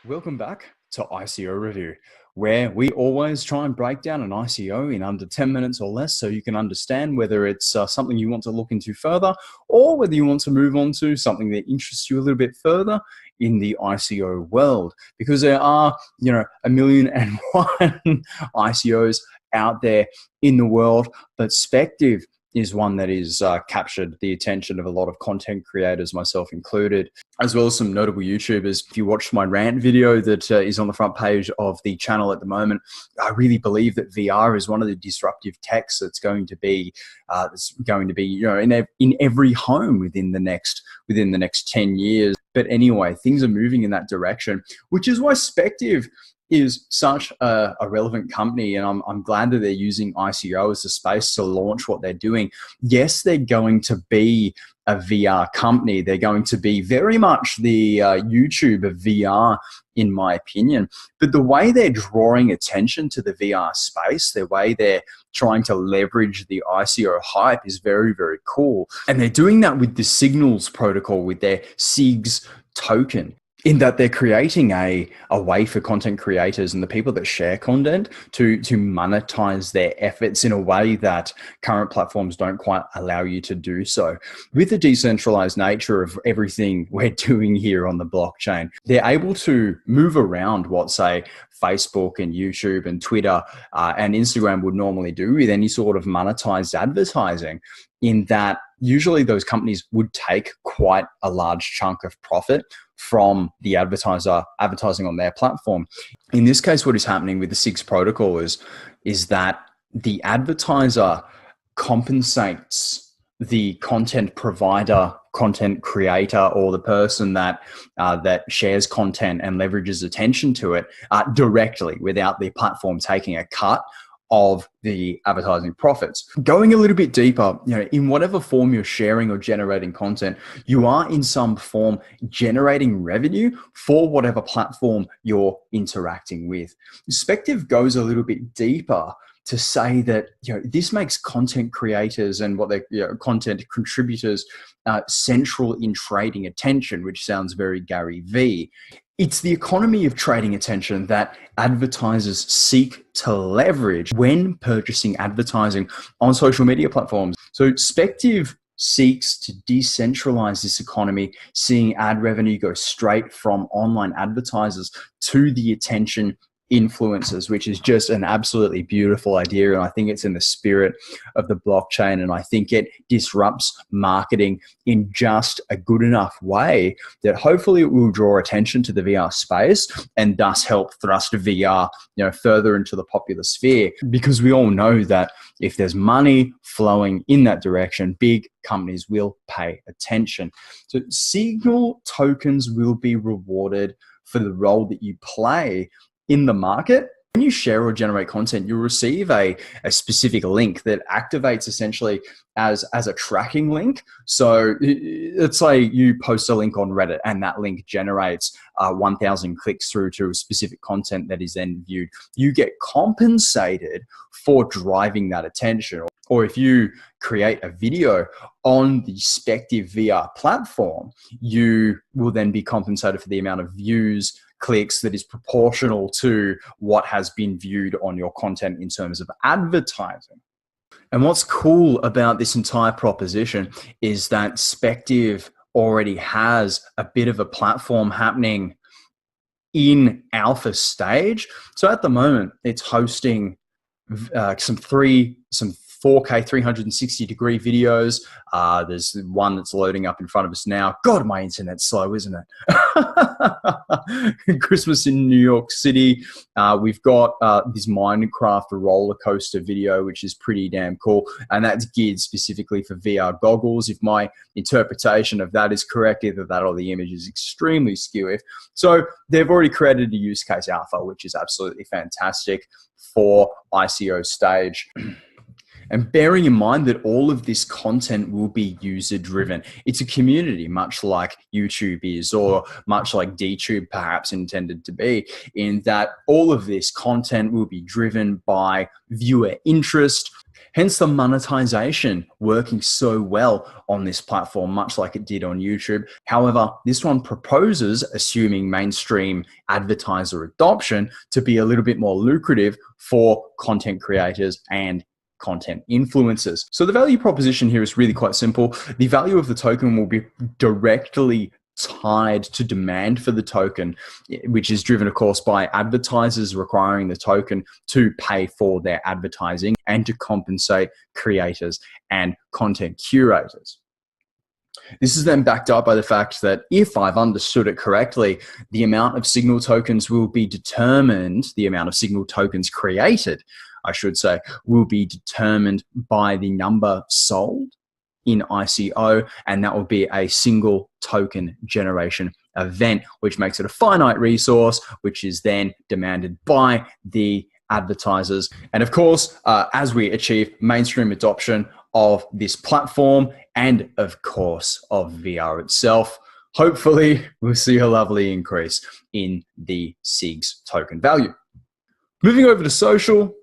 Welcome back to ICOReview, where we always try and break down an ICO in under 10 minutes or less so you can understand whether it's something you want to look into further or whether you want to move on to something that interests you a little bit further in the ICO world. Because there are, a million and one ICOs out there in the world, but Spectiv is one that is captured the attention of a lot of content creators, myself included, as well as some notable YouTubers. If you watched my rant video that is on the front page of the channel at the moment, I really believe that VR is one of the disruptive techs that's going to be, in every home within the next 10 years. But anyway, things are moving in that direction, which is why Spectiv is such a relevant company, and I'm glad that they're using ICO as a space to launch what they're doing. Yes, they're going to be a VR company. They're going to be very much the YouTube of VR, in my opinion. But the way they're drawing attention to the VR space, the way they're trying to leverage the ICO hype is very, very cool. And they're doing that with the Signals protocol, with their SIGs token, in that they're creating a way for content creators and the people that share content to monetize their efforts in a way that current platforms don't quite allow you to do so. With the decentralized nature of everything we're doing here on the blockchain, they're able to move around what, say, Facebook and YouTube and Twitter and Instagram would normally do with any sort of monetized advertising, in that usually those companies would take quite a large chunk of profit from the advertiser advertising on their platform. In this case, what is happening with the SIGs protocol is that the advertiser compensates the content provider, content creator, or the person that shares content and leverages attention to it directly, without the platform taking a cut of the advertising profits. Going a little bit deeper, in whatever form you're sharing or generating content, you are in some form generating revenue for whatever platform you're interacting with. Spectiv goes a little bit deeper to say that this makes content creators and what they content contributors central in trading attention, which sounds very Gary V. It's the economy of trading attention that advertisers seek to leverage when purchasing advertising on social media platforms. So Spectiv seeks to decentralize this economy, seeing ad revenue go straight from online advertisers to the attention influencers, which is just an absolutely beautiful idea. And I think it's in the spirit of the blockchain. And I think it disrupts marketing in just a good enough way that hopefully it will draw attention to the VR space and thus help thrust VR, further into the popular sphere. Because we all know that if there's money flowing in that direction, big companies will pay attention. So Signal tokens will be rewarded for the role that you play in the market. When you share or generate content, you'll receive a specific link that activates essentially as a tracking link. So let's say you post a link on Reddit and that link generates 1,000 clicks through to specific content that is then viewed. You get compensated for driving that attention. Or if you create a video on the SpecivVR platform, you will then be compensated for the amount of views, clicks that is proportional to what has been viewed on your content in terms of advertising. And what's cool about this entire proposition is that Spectiv already has a bit of a platform happening in alpha stage. So at the moment, it's hosting some 4K 360 degree videos. There's one that's loading up in front of us now. God, my internet's slow, isn't it? Christmas in New York City. We've got this Minecraft roller coaster video, which is pretty damn cool. And that's geared specifically for VR goggles. If my interpretation of that is correct, either that or the image is extremely skewy. So they've already created a use case alpha, which is absolutely fantastic for ICO stage. And bearing in mind that all of this content will be user-driven. It's a community, much like YouTube is, or much like DTube perhaps intended to be, in that all of this content will be driven by viewer interest. Hence the monetization working so well on this platform, much like it did on YouTube. However, this one proposes, assuming mainstream advertiser adoption, to be a little bit more lucrative for content creators and content influencers. So the value proposition here is really quite simple. The value of the token will be directly tied to demand for the token, which is driven, of course, by advertisers requiring the token to pay for their advertising and to compensate creators and content curators. This is then backed up by the fact that, if I've understood it correctly, the amount of signal tokens will be determined, the amount of signal tokens created, I should say, will be determined by the number sold in ICO, and that will be a single token generation event, which makes it a finite resource, which is then demanded by the advertisers. And of course, as we achieve mainstream adoption of this platform and of course of VR itself, hopefully we'll see a lovely increase in the SIG's token value. Moving over to social,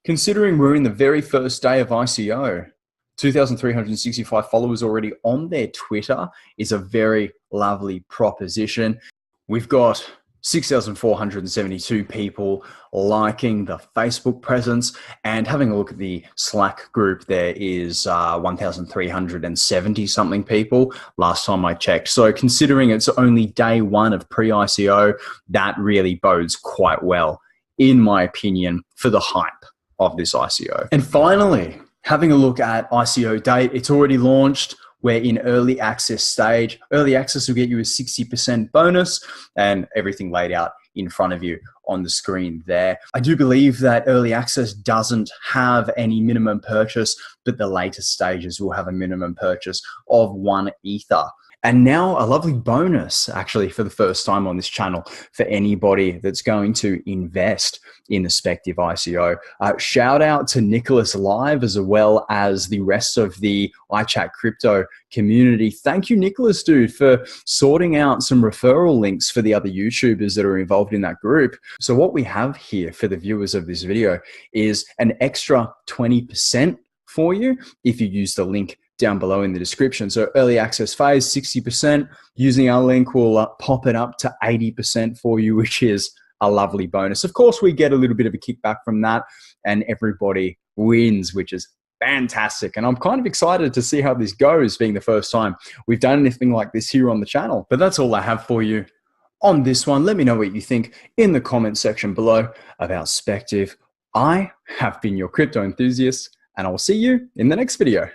considering we're in the very first day of ICO, 2,365 followers already on their Twitter is a very lovely proposition. We've got 6,472 people liking the Facebook presence, and having a look at the Slack group, there is 1,370 something people last time I checked. So considering it's only day one of pre-ICO, that really bodes quite well, in my opinion, for the hype of this ICO. And finally, having a look at ICO date, it's already launched. We're in early access stage. Early access will get you a 60% bonus and everything laid out in front of you on the screen there. I do believe that early access doesn't have any minimum purchase, but the later stages will have a minimum purchase of 1 Ether. And now a lovely bonus, actually, for the first time on this channel for anybody that's going to invest in the Spectiv ICO. Shout out to Nicholas Live, as well as the rest of the iChat crypto community. Thank you, Nicholas, dude, for sorting out some referral links for the other YouTubers that are involved in that group. So what we have here for the viewers of this video is an extra 20% for you if you use the link down below in the description. So early access phase, 60%. Using our link will pop it up to 80% for you, which is a lovely bonus. Of course, we get a little bit of a kickback from that, and everybody wins, which is fantastic. And I'm kind of excited to see how this goes, being the first time we've done anything like this here on the channel. But that's all I have for you on this one. Let me know what you think in the comment section below about Spectiv. I have been your crypto enthusiast, and I will see you in the next video.